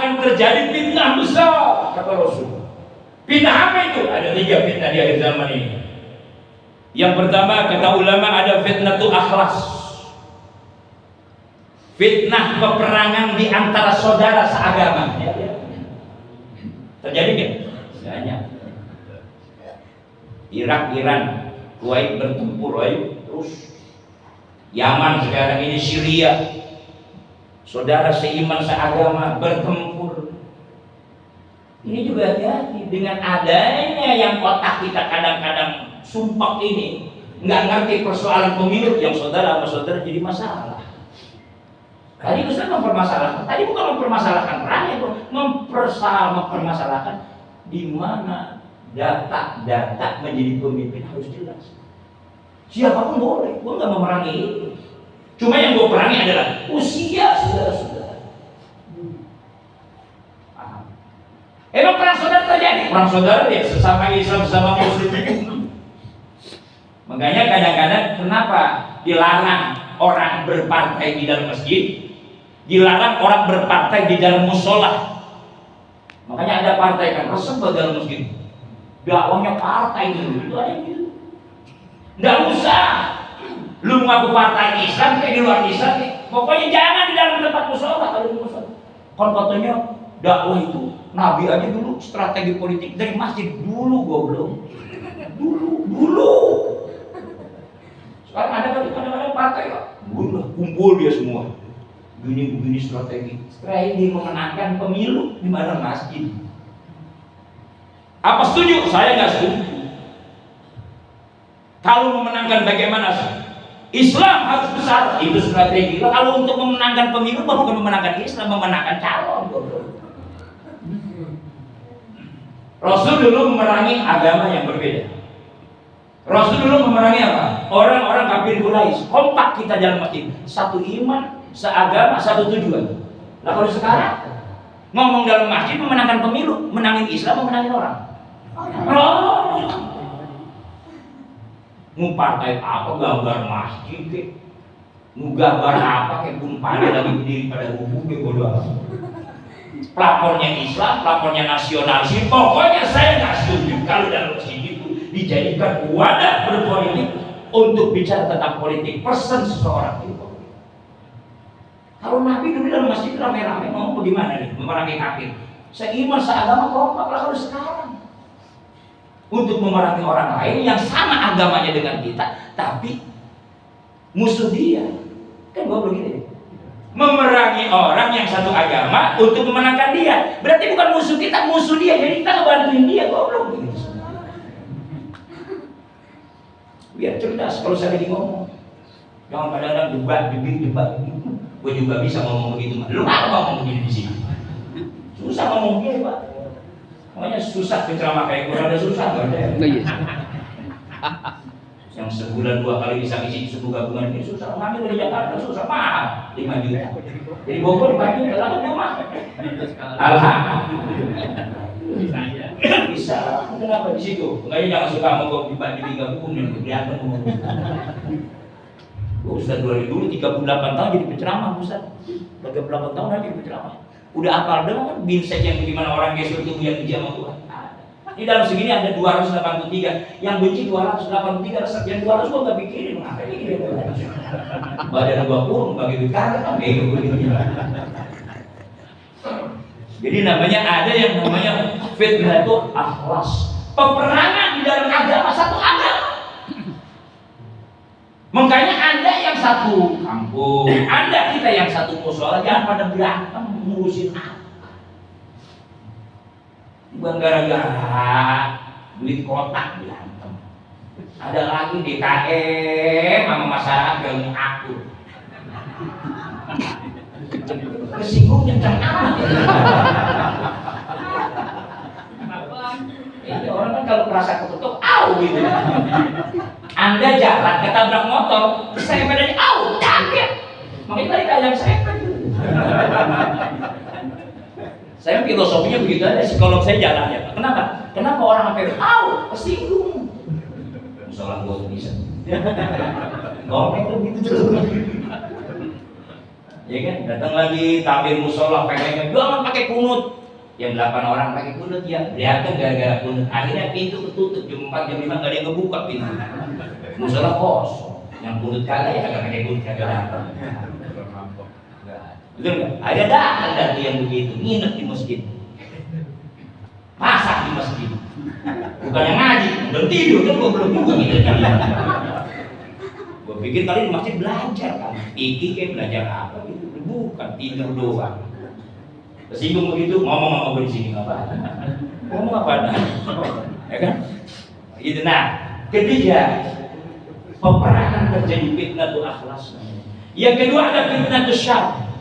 akan terjadi fitnah besar, kata Rasul. Fitnah apa itu? Ada 3 fitnah di akhir zaman ini. Yang pertama, kata ulama, ada fitnah tu akhlas. Fitnah peperangan di antara saudara seagama. Terjadi kan? Banyak. Irak, Iran, Kuwait bertempur, ayo terus. Yaman sekarang ini, Syria. Saudara seiman seagama bertempur. Ini juga hati-hati dengan adanya yang otak kita kadang-kadang sumpah ini, nggak ngerti persoalan pemilu, yang saudara sama saudara jadi masalah. Tadi Ustaz mempermasalahkan, tadi bukan mempermasalahkan perang, itu mempermasalahkan di mana data menjadi pemimpin harus jelas. Siapapun boleh, gue nggak memerangi itu. Cuma yang gue perangi adalah usia saudara-saudara. Emang perang saudara terjadi? Perang saudara ya sesama Islam, sesama Muslim. Makanya kadang-kadang kenapa dilarang orang berpartai di dalam masjid, dilarang orang berpartai di dalam musola. Makanya ada partai kan resep di dalam masjid. Dakwahnya partai itu ada yang gitu. Nggak usah. Lu ngaku partai Islam kayak di luar Islam, pokoknya jangan di dalam tempat musola kalau di musola. Kan katanya dakwah itu Nabi aja dulu strategi politik dari masjid dulu, goblok. Dulu. Sekarang ada kadang-kadang partai kok. Kumpul dia semua. Begini strategi memenangkan pemilu di mana masjid. Apa setuju? Saya nggak setuju. Kalau memenangkan bagaimana sih? Islam harus besar, itu strategi. Kalau untuk memenangkan pemilu bukan memenangkan Islam, memenangkan calon. Rasul dulu memerangi agama yang berbeda. Rasul dulu memerangi apa? Orang-orang kafir Quraisy. Kompak kita dalam masjid, satu iman, seagama, satu tujuan. Nah kalau sekarang ngomong dalam masjid memenangkan pemilu, menangin Islam, memenangin orang. Mau partai apa, gambar masjid ke? Mau gambar apa kayak Bumpada lagi berdiri pada buku ke bodoh. Pelapornya Islam, pelapornya nasionalis. Pokoknya saya nggak setuju kalau dalam masjid itu dijadikan wadah berpolitik untuk bicara tentang politik person seseorang itu. Kalau Nabi dulu dalam masjid rame-rame ngomong bagaimana nih memerangi kafir. Seiman seagama kompak lah kalau sekarang. Untuk memerangi orang lain yang sama agamanya dengan kita, tapi musuh dia. Kan gua begini. Memerangi orang yang satu agama untuk memenangkan dia. Berarti bukan musuh kita, musuh dia. Jadi kita ngebantuin dia, goblok begini. Biar cerdas kalau saya lagi ngomong. Jangan kadang-kadang debat. Gue juga bisa ngomong begitu, lu apa ngomong begini di sini? Susah ngomong begini, Pak. Makanya susah penceramah kayak gue, ada susah gak ada. Yang sebulan 2 kali bisa isi 10 gabungan ini susah. Ngambil dari Jakarta susah, mahal 5 juta. Jadi Bogor 5 juta, lalu rumah. Alhamdulillah. Bisa. Kenapa di situ? Makanya jangan suka ngomong dibagi gabungan yang kelihatan ngomong. Ustaz dulu 38 tahun jadi penceramah, Ustaz. 38 tahun lagi jadi penceramah. Udah apal dong kan binsek yang bagaimana orang gesur itu yang dijaga sama Tuhan. Di dalam segini ada 283, yang benci 283, resep yang 200 gua nggak pikirin, ngapain ini? Badan gua kurung, bagi duit kagak kan bego begini. Jadi namanya ada yang namanya fitnah itu akhlas, peperangan di dalam agama satu agama. Makanya Anda yang satu kampung, Anda kita yang satu musola, jangan pada berantem ngurusin apa. Bukan gara-gara duit kotak berantem. Ada lagi DKM sama masyarakat yang akur. Kesinggung kencang amat. Ini orang kan kalau merasa ketutup, au gitu. Anda jalan ketabrak motor, saya badannya au, kaget. Makanya tadi kalian saya kan. Saya filosofinya begitu aja, psikolog saya jalan ya. Kenapa? Kenapa orang sampai au, kesinggung. Soal gua bisa. Ngomong begitu terus. Ya kan, datang lagi tampil musola pengennya jangan pakai kunut. Jam 8 orang pakai kunut ya, berantem gara-gara kunut. Akhirnya pintu ketutup jam 4 jam 5 nggak ada yang ngebuka pintu. Musola kosong. Yang kunut kagak ya kagak pakai kunut kagak datang. Betul nggak? Ada datang dari yang begitu, nginep di masjid, masak di masjid. Bukan yang ngaji, belum tidur kan gua belum juga gitu. Gua pikir kali di masjid belajar kan, iki kayak belajar apa gitu, bukan tidur doang. Tersinggung begitu, ngomong sama gue di sini apa? Ngomong apa? Ya kan? Itu nah, ketiga peperangan terjadi fitnah tu akhlas. Yang kedua ada fitnah tu syar.